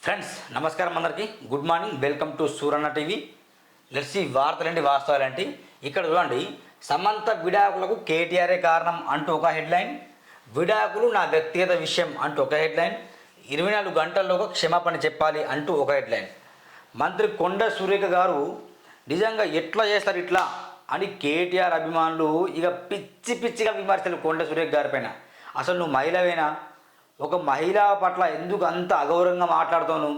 Friends నమస్కారం అందరికీ good morning welcome to Suranna TV. Let's వార్తలండి వాస్తవాలంటే ఇక్కడ చూడండి, సమంత విడాకులకు కేటీఆర్ఏ కారణం అంటూ ఒక హెడ్లైన్, విడాకులు నా వ్యక్తిగత విషయం అంటూ ఒక హెడ్లైన్, 24 గంటల్లోగా క్షమాపణ చెప్పాలి అంటూ ఒక హెడ్లైన్. మంత్రి కొండ సురేఖ గారు నిజంగా ఎట్లా చేస్తారు ఇట్లా అని కేటీఆర్ అభిమానులు ఇక పిచ్చిగా విమర్శలు కొండ సురేఖ గారి పైన. అసలు నువ్వు మహిళవేనా? ఒక మహిళ పట్ల ఎందుకు అంత అగౌరవంగా మాట్లాడుతావు?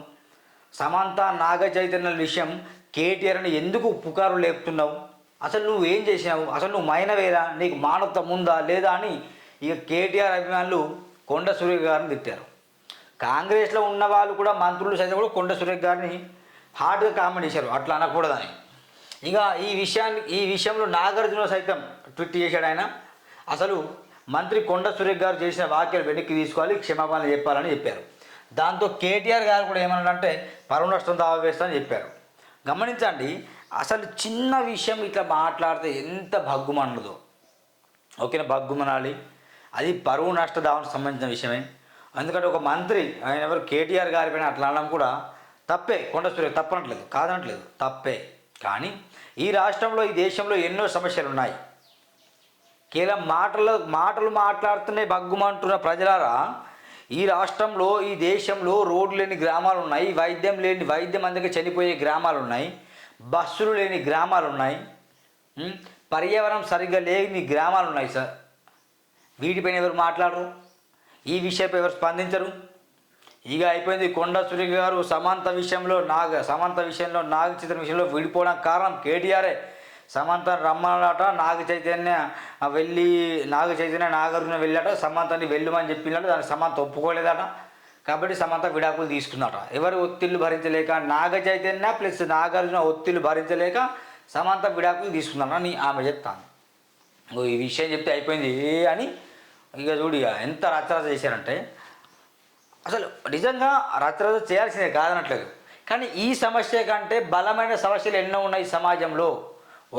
సమంత నాగ చైతన్య విషయం కేటీఆర్ని ఎందుకు పుకారు లేపుతున్నావు? అసలు నువ్వు ఏం చేసినావు? అసలు నువ్వు మైనవేరా? నీకు మానవత్వం ఉందా లేదా అని ఇక కేటీఆర్ అభిమానులు కొండ సురేఖ గారిని తిట్టారు. కాంగ్రెస్లో ఉన్న వాళ్ళు కూడా, మంత్రులు సైతం కూడా కొండ సురేఖ గారిని హార్డ్గా కామెంట్ చేశారు, అట్లా అనకూడదని. ఇక ఈ విషయంలో నాగార్జున సైతం ట్వీట్ చేశాడు. ఆయన అసలు మంత్రి కొండ సురేఖ గారు చేసిన వ్యాఖ్యలు వెనక్కి తీసుకోవాలి, క్షమాపణ చెప్పాలని చెప్పారు. దాంతో కేటీఆర్ గారు కూడా ఏమన్నాడంటే పరువు నష్టం దావా వేస్తానని చెప్పారు. గమనించండి, అసలు చిన్న విషయం ఇట్లా మాట్లాడితే ఎంత భగ్గుమన్నదో. ఓకేనా, భగ్గుమనాలి. అది పరువు నష్ట దావానికి సంబంధించిన విషయమే. ఎందుకంటే ఒక మంత్రి ఆయన ఎవరు కేటీఆర్ గారి పైన అట్లా అనడం కూడా తప్పే. కొండ సురేఖ తప్పనట్లేదు, కాదనట్లేదు, తప్పే. కానీ ఈ రాష్ట్రంలో, ఈ దేశంలో ఎన్నో సమస్యలు ఉన్నాయి. కేవలం మాటలు మాట్లాడుతూనే భగ్గుమంటున్న ప్రజలారా, ఈ రాష్ట్రంలో, ఈ దేశంలో రోడ్లు లేని గ్రామాలు ఉన్నాయి, వైద్యం అందుకే చనిపోయే గ్రామాలు ఉన్నాయి, బస్సులు లేని గ్రామాలు ఉన్నాయి, పర్యావరణం సరిగ్గా లేని గ్రామాలు ఉన్నాయి సార్. వీటిపైన ఎవరు మాట్లాడరు? ఈ విషయంపై ఎవరు స్పందించరు? ఇక అయిపోయింది. కొండ సురేఖ గారు సమంత విషయంలో నాగ చైతన్య విషయంలో విడిపోవడానికి కారణం కేటీఆర్ఏ. సమంత రమ్మన్నాడట, నాగ చైతన్య నాగార్జున వెళ్ళాట, సమంతని వెళ్ళమని చెప్పినట్టు దానికి సమంత ఒప్పుకోలేదట. కాబట్టి సమంత విడాకులు తీసుకున్నట. ఎవరు ఒత్తిళ్లు భరించలేక, నాగ చైతన్య ప్లస్ నాగార్జున ఒత్తిళ్లు భరించలేక సమంత విడాకులు తీసుకున్నాడని ఆమె చెప్తాను. ఈ విషయం చెప్తే అయిపోయింది అని ఇక చూడు ఎంత రచరచ చేశారంటే, అసలు నిజంగా రచరచ చేయాల్సిందే, కాదనట్లేదు. కానీ ఈ సమస్య కంటే బలమైన సమస్యలు ఎన్నో ఉన్నాయి సమాజంలో.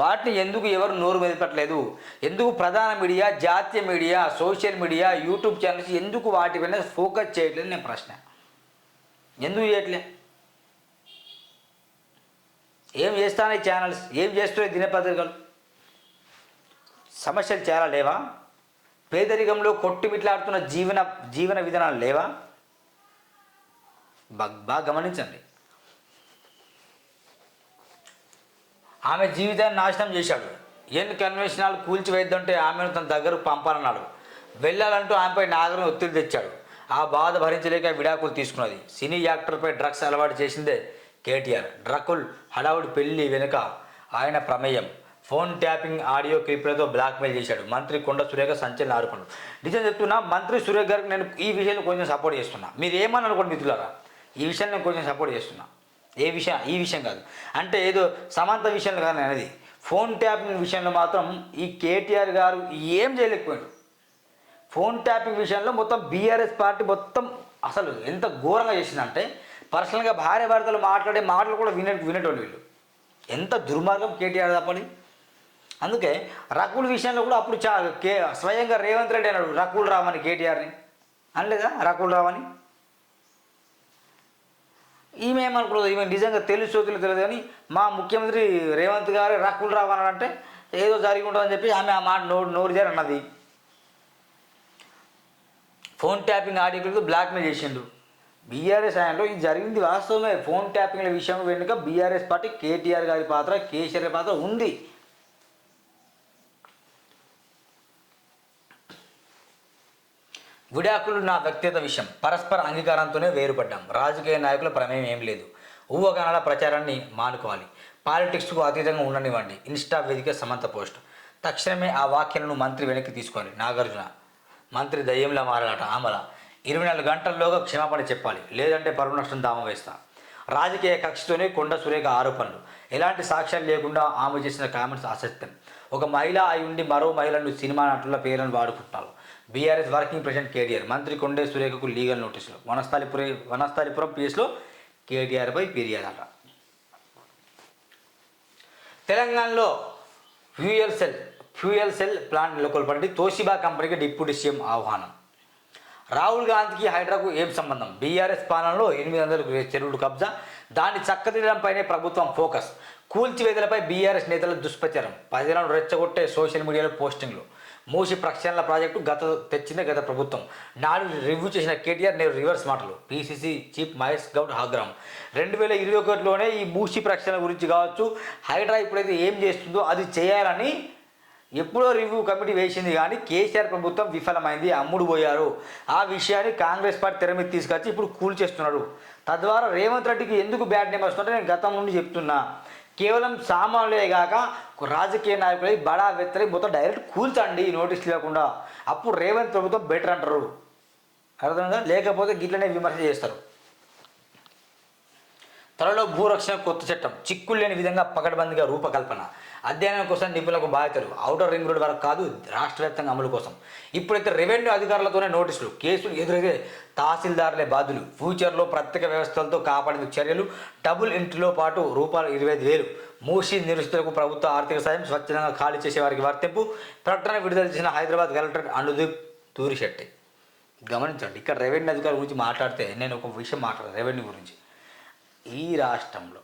వాటిని ఎందుకు ఎవరు నోరు మెదపట్లేదు? ఎందుకు ప్రధాన మీడియా, జాతీయ media, social media, YouTube channels ఎందుకు వాటిపైన ఫోకస్ చేయట్లేదు? నేను ప్రశ్న. ఎందుకు చేయట్లే? ఏం చేస్తాను ఈ ఛానల్స్? ఏం చేస్తున్నాయి దినపత్రికలు? సమస్యలు చాలా లేవా? పేదరికంలో కొట్టుమిట్లాడుతున్న జీవన విధానాలు లేవా? బాగా గమనించండి. ఆమె జీవితాన్ని నాశనం చేశాడు. ఎన్ని కన్వెన్షనాలు కూల్చివేద్దంటే ఆమెను తన దగ్గరకు పంపాలన్నాడు. వెళ్ళాలంటూ ఆమెపై నాగరం ఒత్తిడి తెచ్చాడు. ఆ బాధ భరించలేక విడాకులు తీసుకున్నది. సినీ యాక్టర్పై డ్రగ్స్ అలవాటు చేసిందే కేటీఆర్. డ్రగ్గుల్ హడావుడి పెళ్లి వెనుక ఆయన ప్రమేయం. ఫోన్ ట్యాపింగ్, ఆడియో క్లిప్లతో బ్లాక్మెయిల్ చేశాడు. మంత్రి కొండ సురేఖ సంచలన ఆరోపణలు. నిజం చెప్తున్నా, మంత్రి సురేఖ గారికి నేను ఈ విషయంలో కొంచెం సపోర్ట్ చేస్తున్నా. మీరు ఏమని అనుకోండి మిత్రులారా, ఈ విషయాన్ని నేను కొంచెం సపోర్ట్ చేస్తున్నా. ఈ విషయం కాదు అంటే ఏదో సమంత విషయంలో కానీ అనేది, ఫోన్ ట్యాపింగ్ విషయంలో మాత్రం ఈ కేటీఆర్ గారు ఏం చేయలేకపోయాడు. ఫోన్ ట్యాపింగ్ విషయంలో మొత్తం బీఆర్ఎస్ పార్టీ మొత్తం అసలు ఎంత ఘోరంగా చేసిందంటే, పర్సనల్గా భార్య భర్తలు మాట్లాడే మాటలు కూడా వినేటోళ్ళు వీళ్ళు. ఎంత దుర్మార్గం కేటీఆర్ తప్పని. అందుకే రకుల్ విషయంలో కూడా అప్పుడు స్వయంగా రేవంత్ రెడ్డి అన్నాడు రకుల్ రావని కేటీఆర్ని, అనలేదా రకుల్ రావని? ఈమె ఏమనుకోలేదు, ఈమె నిజంగా తెలియదు కానీ మా ముఖ్యమంత్రి రేవంత్ గారు రకుల్ రావు అన్నాడంటే ఏదో జరిగి ఉంటుందని చెప్పి ఆమె ఆ మాట నోరు జారి అన్నది. ఫోన్ ట్యాపింగ్ ఆడియోలతో బ్లాక్మెయిల్ చేసిండు. బీఆర్ఎస్ ఆయనలో ఇది జరిగింది వాస్తవమే. ఫోన్ ట్యాపింగ్ల విషయం వెనుక బీఆర్ఎస్ పార్టీ, కేటీఆర్ గారి పాత్ర, కేసీఆర్ పాత్ర ఉంది. విడాకులు నా వ్యక్తిగత విషయం, పరస్పర అంగీకారంతోనే వేరుపడ్డాం. రాజకీయ నాయకుల ప్రమేయం ఏం లేదు. ఊహాగానాల ప్రచారాన్ని మానుకోవాలి. పాలిటిక్స్కు అతీతంగా ఉండనివ్వండి. ఇన్స్టా వేదిక సమంత పోస్ట్. తక్షణమే ఆ వ్యాఖ్యలను మంత్రి వెనక్కి తీసుకోవాలి. నాగార్జున మంత్రి దయ్యంలా మారాలట. ఆమల 24 గంటల్లోగా క్షమాపణ చెప్పాలి, లేదంటే పరువు నష్టం దామ వేస్తా. రాజకీయ కక్షతోనే కొండ సురేఖ ఆరోపణలు. ఎలాంటి సాక్ష్యాలు లేకుండా ఆమె చేసిన కామెంట్స్ అసత్యం. ఒక మహిళ అయి ఉండి మరో మహిళను సినిమా నటుల పేర్లను వాడుకుంటున్నారు. BRS working president KTR. మంత్రి కొండే సురేఖకు లీగల్ నోటీసులు. వనస్థలిపురం పిఎస్లో కేటీఆర్పై ఫిర్యాదు అట. తెలంగాణలో ఫ్యూయల్ సెల్ ప్లాంట్ నెలకొల్పండి. తోషిబా కంపెనీకి డిప్యూటీ సీఎం ఆహ్వానం. రాహుల్ గాంధీకి హైడ్రాకు ఏం సంబంధం? బీఆర్ఎస్ పాలనలో 800 చెరువులు కబ్జా, దాన్ని చక్కదిద్దడంపైనే ప్రభుత్వం ఫోకస్. కూల్చివేతలపై బీఆర్ఎస్ నేతల దుష్ప్రచారం, ప్రజలను రెచ్చగొట్టే సోషల్ మీడియాలో పోస్టింగ్లు. మూసి ప్రక్షాళన ప్రాజెక్టు గత ప్రభుత్వం. నాడు రివ్యూ చేసిన కేటీఆర్ నేడు రివర్స్ మాటలు. పీసీసీ చీఫ్ మహేష్ గౌడ్ ఆగ్రహం. 2021లోనే ఈ మూసి ప్రక్షాళన గురించి కావచ్చు, హైడ్రా ఇప్పుడైతే ఏం చేస్తుందో అది చేయాలని ఎప్పుడో రివ్యూ కమిటీ వేసింది, కానీ కేసీఆర్ ప్రభుత్వం విఫలమైంది, అమ్ముడు పోయారు. ఆ విషయాన్ని కాంగ్రెస్ పార్టీ తెర మీద తీసుకొచ్చి ఇప్పుడు కూల్చేస్తున్నాడు. తద్వారా రేవంత్ రెడ్డికి ఎందుకు బ్యాడ్ నేమ్ వస్తుంటే నేను గతం నుండి చెప్తున్నా. కేవలం సామాన్యులే కాక రాజకీయ నాయకులై బడా వ్యక్తులై మొత్తం డైరెక్ట్ కూల్చండి నోటీస్ లేకుండా, అప్పుడు రేవంత్ ప్రభుత్వం బెటర్ అంటారు. అర్థమైందా? లేకపోతే గిట్లనే విమర్శ చేస్తారు. త్వరలో భూరక్షణ కొత్త చట్టం, చిక్కులు లేని విధంగా పకడ్బందీగా రూపకల్పన. అధ్యయనం కోసం నిపుణులకు బాధ్యతలు. ఔటర్ రింగ్ రోడ్ వరకు కాదు, రాష్ట్ర వ్యాప్తంగా అమలు కోసం. ఇప్పుడైతే రెవెన్యూ అధికారులతోనే నోటీసులు, కేసులు ఎదురైతే తహసీల్దారులే బాధ్యులు. ఫ్యూచర్లో ప్రత్యేక వ్యవస్థలతో కాపాడేందుకు చర్యలు. డబుల్ ఎంట్రీలో పాటు రూ. 25,000. మూసి నిరుస్తులకు ప్రభుత్వ ఆర్థిక సాయం, స్వచ్ఛందంగా ఖాళీ చేసే వారికి వర్తింపు. ప్రకటన విడుదల చేసిన హైదరాబాద్ కలెక్టర్ అనుదీప్ తూరిశెట్టి. గమనించండి, ఇక్కడ రెవెన్యూ అధికారుల గురించి మాట్లాడితే నేను ఒక విషయం మాట్లాడాను. రెవెన్యూ గురించి ఈ రాష్ట్రంలో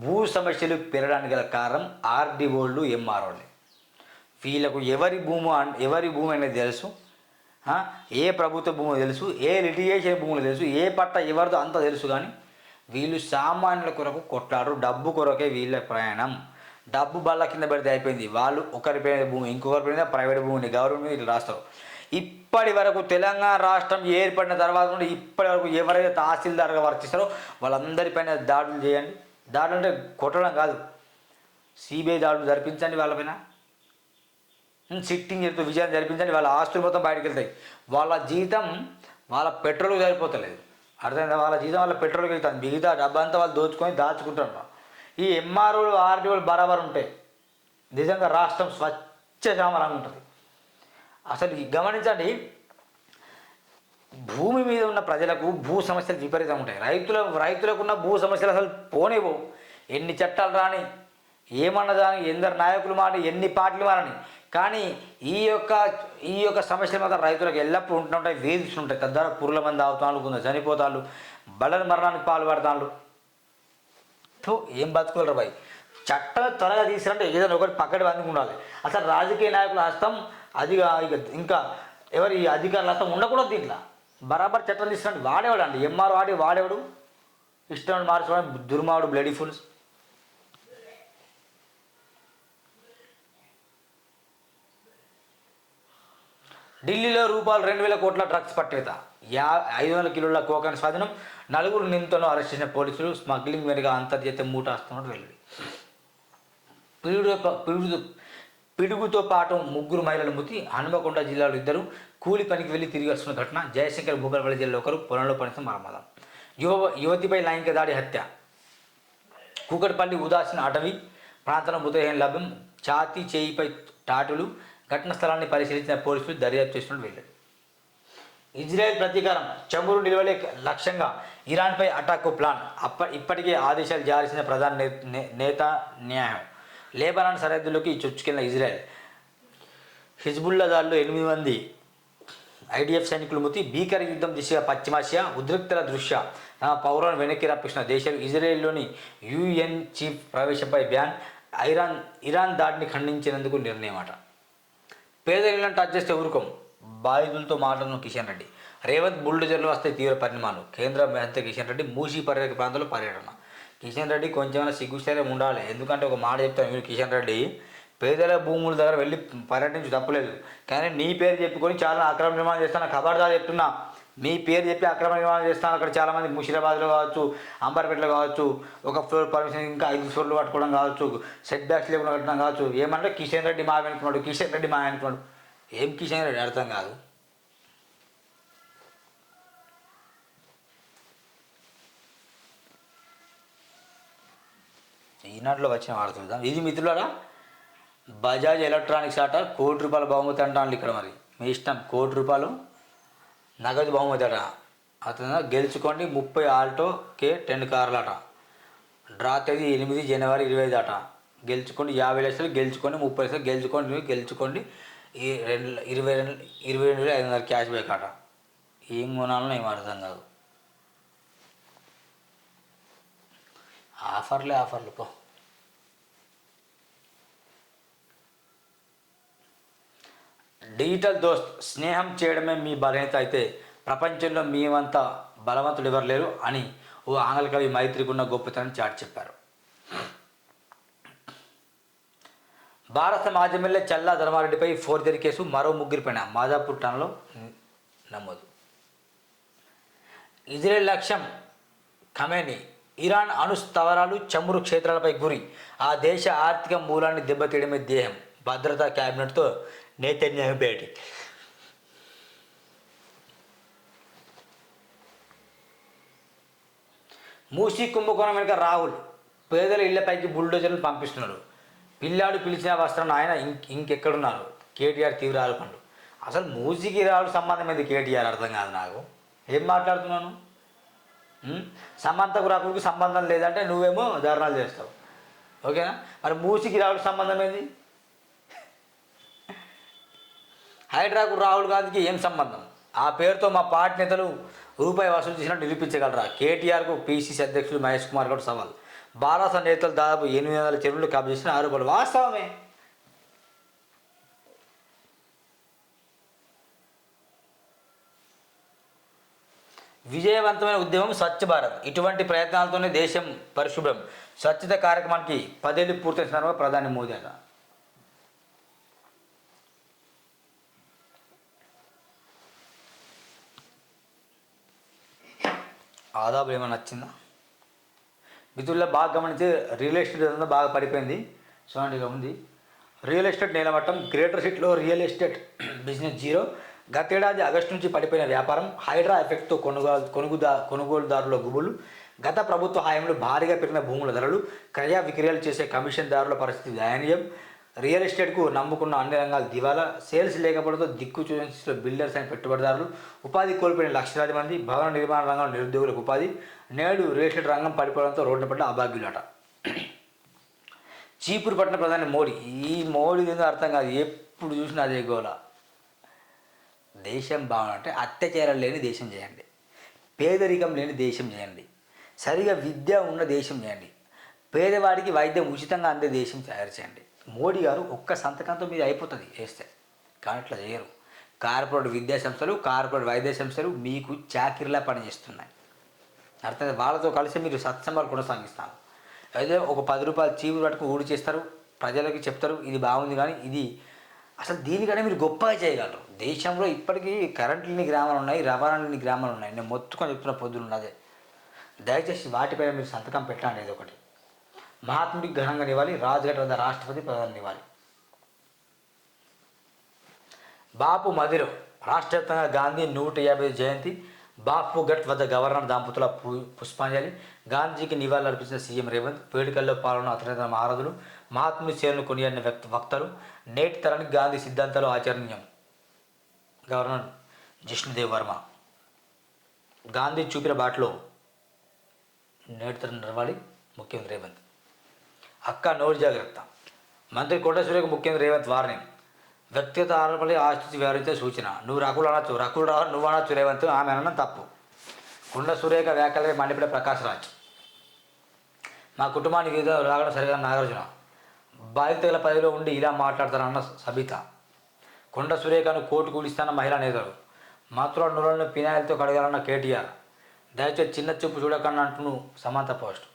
భూ సమస్యలు పెరగడానికి గల కారణం ఆర్డీఓలు, ఎంఆర్ఓలే. వీళ్ళకు ఎవరి భూమి అనేది తెలుసు, ఏ ప్రభుత్వ భూమి తెలుసు, ఏ లిటిగేషన్ భూములు తెలుసు, ఏ పట్ట ఎవరిదో అంతా తెలుసు. కానీ వీళ్ళు సామాన్యుల కొరకు కొట్లాడరు. డబ్బు కొరకే వీళ్ళ ప్రయాణం. డబ్బు బల్ల కింద పెడితే అయిపోయింది. వాళ్ళు ఒకరిపైన భూమి, ఇంకొకరి పైన ప్రైవేట్ భూమిని గవర్నమెంట్ ఇట్లా రాస్తారు. ఇప్పటి వరకు తెలంగాణ రాష్ట్రం ఏర్పడిన తర్వాత నుండి ఇప్పటి వరకు ఎవరైతే తహసీల్దార్గా వర్తిస్తారో వాళ్ళందరిపైన దాడులు చేయండి. దాడులు అంటే కొట్టడం కాదు, సిబిఐ దాడులు జరిపించండి. వాళ్ళపైన సిట్టింగ్ చేస్తూ విజయం జరిపించండి. వాళ్ళ ఆస్తులు మొత్తం బయటకు వెళ్తాయి. వాళ్ళ జీతం వాళ్ళ పెట్రోల్కి సరిపోతలేదు. అర్థమైందా? వాళ్ళ జీతం వాళ్ళ పెట్రోల్కి వెళ్తుంది. మిగతా డబ్బంతా వాళ్ళు దాచుకుంటారు. ఈ ఎంఆర్ఓలు, ఆర్డీఓలు బరాబర్ ఉంటాయి. నిజంగా రాష్ట్రం స్వచ్ఛశామలంగా ఉంటుంది. అసలు గమనించండి, భూమి మీద ఉన్న ప్రజలకు భూ సమస్యలు విపరీతంగా ఉంటాయి. రైతులకున్న భూ సమస్యలు అసలు పోనేవో. ఎన్ని చట్టాలు రాని, ఏమన్నా దాని, ఎందరు నాయకులు మాని, ఎన్ని పార్టీలు మారని, కానీ ఈ యొక్క సమస్యలు మాత్రం రైతులకు ఎల్లప్పుడూ ఉంటుంటాయి, వేధిస్తుంటాయి. తద్వారా పురుగుల మంది అవుతాను, కొందరు చనిపోతాను, బడల మరణానికి పాల్పడతాను. ఏం బతుకులరు బాయ్. చట్టాలు త్వరగా తీసుకురంటే ఏదైనా ఒకటి పక్కన బందుకు ఉండాలి. అసలు రాజకీయ నాయకుల హస్తం అది ఇంకా ఎవరి అధికారుల హస్తం ఉండకూడదు. దీంట్లో బరాబర్ చట్టం తీసుకురండి. వాడేవాడు అండి ఎంఆర్ వాడేవాడు, ఇష్టం మార్చుకోవడం దుర్మాడు, బ్లడీ ఫుల్స్. ఢిల్లీలో ₹2,000 కోట్ల డ్రగ్స్ పట్టేత, 500 కిలోల కోకాయిన్ స్వాధీనం, 4 నిందితులను అరెస్ట్ చేసిన పోలీసులు. స్మగ్లింగ్ వెనుక అంతర్జాతీయ మూట వస్తున్నట్టు వెల్లడి. పిడుగుతో పాటు 3 మహిళల మృతి. హనుమకొండ జిల్లాలో 2 కూలి పనికి వెళ్ళి తిరిగి వస్తున్న ఘటన. జయశంకర్ భూపాలపల్లి జిల్లాలో 1 పొలంలో పనిస్తున్న మరమదం. యువతిపై లైంగిక దాడి, హత్య. కూకట్పల్లి ఉదాసీన అటవీ ప్రాంతంలో మృతదేహం లభ్యం. ఛాతీ చేయిపై టాటులు. ఘటన స్థలాన్ని పరిశీలించిన పోలీసులు దర్యాప్తు చేస్తున్నట్టు వెళ్ళారు. ఇజ్రాయెల్ ప్రతీకారం, చమురు నిల్వలే లక్ష్యంగా ఇరాన్పై అటాక్కు ప్లాన్. ఇప్పటికే ఆదేశాలు జారీ చేసిన ప్రధాన నేతన్యాహు. లేబనాన్ సరిహద్దులోకి చొచ్చుకెళ్లిన ఇజ్రాయెల్. హిజ్బుల్లా దాడిలో 8 మంది ఐడిఎఫ్ సైనికులు మృతి. భీకర యుద్ధం దిశగా పశ్చిమాసియా. ఉద్రిక్తల దృష్ట్యా తమ పౌరులను వెనక్కి రప్పిస్తున్న దేశాలు. ఇజ్రాయెల్లోని యుఎన్ చీఫ్ ప్రవేశంపై బ్యాన్. ఇరాన్ దాడిని ఖండించినందుకు నిర్ణయం అట. పేదలను టచ్ చేస్తే ఊరుకోం, బాధితులతో మాట్లాడిన కిషన్ రెడ్డి. రేవంత్ బుల్డోజర్లు వస్తే తీవ్ర పరిణామాలు. కేంద్ర మంత్రి కిషన్ రెడ్డి మూసీ పర్యాటక ప్రాంతంలో పర్యటన. కిషన్ రెడ్డి కొంచెమైనా సిగ్గుశైలం ఉండాలి. ఎందుకంటే ఒక మాట చెప్తాను మీరు, కిషన్ రెడ్డి పేదల భూముల దగ్గర వెళ్ళి పర్యటించి తప్పలేదు, కానీ నీ పేరు చెప్పుకొని చాలా అక్రమ నిర్మాణం చేస్తాను. ఖబర్దార్ చెప్తున్నా, మీ పేరు చెప్పి అక్రమ నిర్మాణం చేస్తాను. అక్కడ చాలామంది ముషిరాబాద్లో కావచ్చు, అంబర్పేటలో కావచ్చు, ఒక ఫ్లోర్ పర్మిషన్ ఇంకా 5 ఫ్లోర్లు పట్టుకోవడం కావచ్చు, సెట్ బ్యాక్స్ లేకుండా కట్టడం కావచ్చు. ఏమంటే కిషన్ రెడ్డి మా వెనుకున్నాడు, కిషన్ రెడ్డి మా వెనుకున్నాడు. ఏం కిషన్ రెడ్డి అర్థం కాదు. ఈనాటిలో వచ్చిన వాడుతుందాం. ఇది మిత్రులారా, బజాజ్ ఎలక్ట్రానిక్స్ ఆట ₹1,00,00,000 బహుమతి అంటాను. ఇక్కడ మరి మీ ఇష్టం. ₹1,00,00,000 నగదు బహుమతి అట. అతను గెలుచుకోండి 30 ఆల్టో K10 కార్లు అట. డ్రా తేదీ 8 జనవరి 25 అట. గెలుచుకోండి 50 లక్షలు, గెలుచుకోండి 30 లక్షలు, గెలుచుకోండి 22,500 క్యాష్ బ్యాక్ అట. ఏం కొనాలో ఏం అర్థం కాదు. ఆఫర్లు పో. డిజిటల్ దోస్త్, స్నేహం చేయడమే మీ బలహీనత అయితే ప్రపంచంలో మేమంతా బలవంతులు ఎవరు లేరు అని ఓ ఆంగ్ల కవి మైత్రికున్న గొప్పతనం చాటి చెప్పారు. భారత మాజీ ఎమ్మెల్యే చల్లా ధర్మారెడ్డిపై ఫోర్జరీ కేసు మరో ముగ్గురిపైన మాదాపూర్ ఠాణాలో నమోదు. ఇజ్రాయెల్ లక్ష్యం ఖమేనీ, ఇరాన్ అణు స్థావరాలు, చమురు క్షేత్రాలపై గురి, ఆ దేశ ఆర్థిక మూలాన్ని దెబ్బతీయడమే ధ్యేయం. భద్రతా క్యాబినెట్తో నేతన్యాహు భేటీ. మూసీ కుంభకోణం వెనుక రాహుల్, పేదల ఇళ్లపైకి బుల్డోజర్లు పంపిస్తున్నాడు. పిల్లాడు పిలిచిన వస్త్రం ఆయన ఇంకెక్కడున్నారు? కేటీఆర్ తీవ్ర ఆరోపణలు. అసలు మూసీకి రాహుల్ సంబంధం ఏంది కేటీఆర్? అర్థం కాదు నాకు. ఏం మాట్లాడుతున్నాను? సమంతకు రాహుల్కి సంబంధం లేదంటే నువ్వేమో ధర్నాలు చేస్తావు, ఓకేనా? మరి మూసీకి రాహుల్ సంబంధం ఏంది? హైడ్రాకు రాహుల్ గాంధీకి ఏం సంబంధం? ఆ పేరుతో మా పార్టీ నేతలు రూపాయి వసూలు చేసినట్టు నిరూపించగలరా? కేటీఆర్కు పీసీసీ అధ్యక్షుడు మహేష్ కుమార్ గౌడ్ సవాల్. భారత నేతలు దాదాపు 800 చెరువులు కబ్జా చేసిన ఆరోపణలు వాస్తవమే. విజయవంతమైన ఉద్యమం స్వచ్ఛ భారత్. ఇటువంటి ప్రయత్నాలతోనే దేశం పరిశుభ్రం. స్వచ్ఛత కార్యక్రమానికి 10 ఏళ్ళు పూర్తయిన సందర్భంగా ప్రధాని మోదీ అట. ఆదాబు ఏమైనా నచ్చిందా? మిత్రుల్లో బాగా గమనించి రియల్ ఎస్టేట్ అంతా బాగా పడిపోయింది. చూడండి, ఇక ఉంది రియల్ ఎస్టేట్ నేలమట్టం. గ్రేటర్ సిటీలో రియల్ ఎస్టేట్ బిజినెస్ జీరో. గతేడాది ఆగస్టు నుంచి పడిపోయిన వ్యాపారం. హైడ్రా ఎఫెక్ట్తో కొనుగోలుదారుల గుబులు. గత ప్రభుత్వ హయాంలో భారీగా పెరిగిన భూముల ధరలు. క్రయ విక్రయాలు చేసే కమిషన్దారుల పరిస్థితి దయనీయం. రియల్ ఎస్టేట్కు నమ్ముకున్న అన్ని రంగాలు దివాలా. సేల్స్ లేకపోవడంతో దిక్కు చూసిన బిల్డర్స్ అయిన పెట్టుబడిదారులు. ఉపాధి కోల్పోయిన లక్షలాది మంది. భవన నిర్మాణ రంగంలో నిరుద్యోగులకు ఉపాధి. నేడు రియల్ ఎస్టేట్ రంగం పడిపోవడంతో రోడ్డు పడ్డ అభాగ్యులట. చీపురు పట్టిన ప్రధాని మోడీ. ఈ మోడీ ఏదో అర్థం కాదు, ఎప్పుడు చూసినా అదే గోల. దేశం బాగుంటే అత్యాచారం లేని దేశం చేయండి, పేదరికం లేని దేశం చేయండి, సరిగా విద్య ఉన్న దేశం చేయండి, పేదవాడికి వైద్యం ఉచితంగా అందే దేశం తయారు చేయండి. మోడీ గారు ఒక్క సంతకంతో మీద అయిపోతుంది వేస్తే, కానీ అట్లా చేయరు. కార్పొరేట్ విద్యా సంస్థలు, కార్పొరేట్ వైద్య సంస్థలు మీకు చాకిరిలా పనిచేస్తున్నాయి. అర్థం, వాళ్ళతో కలిసి మీరు సత్సంబాలు కొనసాగిస్తాను. అయితే ఒక 10 రూపాయలు చీపురు పట్టుకుని ఊడి చేస్తారు, ప్రజలకి చెప్తారు ఇది బాగుంది, కానీ ఇది అసలు దీనికనే మీరు గొప్పగా చేయగలరు. దేశంలో ఇప్పటికీ కరెంట్ లేని గ్రామాలు ఉన్నాయి, రవాణా లేని గ్రామాలు ఉన్నాయి. నేను మొత్తుకొని చెప్తున్న పొద్దున్న అదే. దయచేసి వాటిపైన మీరు సంతకం పెట్టండి. ఏదో ఒకటి మహాత్ముడికి ఘనంగా ఇవ్వాలి. రాజ్ఘాట్ వద్ద రాష్ట్రపతి ప్రధాని ఇవ్వాలి. బాపు మదిరం. రాష్ట్ర వ్యాప్తంగా గాంధీ 150 జయంతి. బాపు ఘట్ వద్ద గవర్నర్ దంపతుల పుష్పాంజలి. గాంధీకి నివాళులు అర్పించిన సీఎం రేవంత్. వేడుకల్లో పాల్గొన్న అతనితర మహారథులు. మహాత్ముడి సేవలను కొనియాడిన వక్తలు. నేటి తరానికి గాంధీ సిద్ధాంతాలు ఆచరణీయం. గవర్నర్ జిష్ణుదేవ్ వర్మ. గాంధీ చూపిన బాటలో నేటి తరం నడవాలి. ముఖ్యమంత్రి రేవంత్. అక్క నోరు జాగ్రత్త. మంత్రి కొండ సురేఖ ముఖ్యమంత్రి రేవంత్ వార్నింగ్. వ్యక్తిగత ఆరోపణలపై ఆశించి వ్యవహరించే సూచన. నువ్వు రకులు అనొచ్చు, రకులు రావు, నువ్వు అనొచ్చు రేవంత్, ఆమె అనడం తప్పు. కొండ సురేఖ వ్యాఖ్యలపై మండిపడే ప్రకాష్ రాజ్. మా కుటుంబానికి ఏదో రాగడం సరిగా నాగార్జున. బాధితుల పదవిలో ఉండి ఇలా మాట్లాడతారన్న సబిత. కొండ సురేఖను కోర్టు కూలిస్తాన్న మహిళా నేతలు. మాతృ నూనెలను పినాయిలతో కడగాలన్న కేటీఆర్. దయచేసి చిన్న చూపు చూడకన్నా అంటూ సమంత పోస్ట్.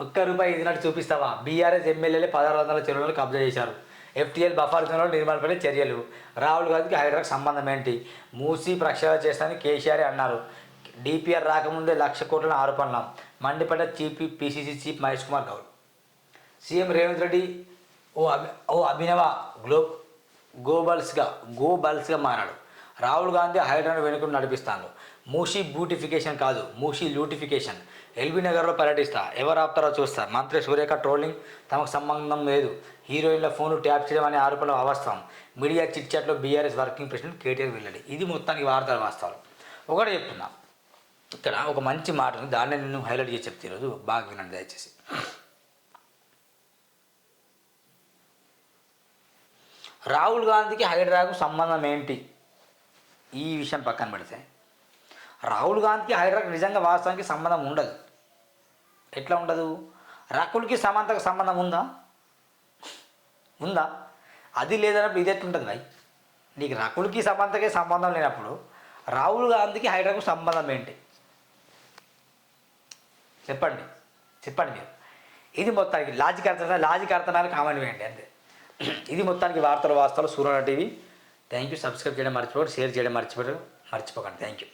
₹1 ఇదినట్టు చూపిస్తావా? బీఆర్ఎస్ ఎమ్మెల్యేలే 1600 చెరువులను కబ్జా చేశారు. FTL బఫర్ జోన్లో నిర్మాణపై చర్యలు. రాహుల్ గాంధీకి హైడ్రాకు సంబంధం ఏంటి? మూసీ ప్రక్షాళన చేస్తానని కేసీఆర్ అన్నారు. DPR రాకముందే 1,00,000 కోట్ల ఆరోపణలు. మండిపడ్డ PCC chief Mahesh Kumar Goud. CM Revanth Reddy ఓ అభినవ గోబల్స్గా మారాడు. రాహుల్ గాంధీ హైడ్రాను వెనుకను నడిపిస్తాను. మూసీ బ్యూటిఫికేషన్ కాదు, మూసీ లూటిఫికేషన్. ఎల్బీ నగర్లో పర్యటిస్తా, ఎవరు ఆపుతారో చూస్తా. మంత్రి సురేఖ ట్రోలింగ్. తమకు సంబంధం లేదు. హీరోయిన్ల ఫోన్లు ట్యాప్ చేయడం అనే ఆరోపణలు అవాస్తవం. మీడియా చిట్ చాట్లో బీఆర్ఎస్ వర్కింగ్ ప్రెసిడెంట్ కేటీఆర్ వెల్లడి. ఇది మొత్తానికి వార్తలు వాస్తవాలు. ఒకటే చెప్తున్నా, ఇక్కడ ఒక మంచి మాటను దాన్ని నేను హైలైట్ చేసి చెప్తే ఈరోజు బాగా వినండి దయచేసి. రాహుల్ గాంధీకి హైడ్రాకు సంబంధం ఏంటి? ఈ విషయం పక్కన పెడితే రాహుల్ గాంధీకి హైడ్రాకు నిజంగా వాస్తవానికి సంబంధం ఉండదు. ఎట్లా ఉండదు? రకుల్కి సమంతకు సంబంధం ఉందా? ఉందా? అది లేదన్నప్పుడు ఇది ఎట్లుంటుంది భాయ్? నీకు రకుల్కి సమంతకే సంబంధం లేనప్పుడు రాహుల్ గాంధీకి హైడ్రాకు సంబంధం ఏంటి? చెప్పండి చెప్పండి మీరు. ఇది మొత్తానికి లాజిక్ అర్థనాలు కామెంట్ వేయండి అంతే. ఇది మొత్తానికి వార్తలు వాస్తవాలు సువర్ణ టీవీ. Thank you. సబ్స్క్రైబ్ చేయడం మర్చిపోకండి, షేర్ చేయడం మర్చిపోకండి. Thank you.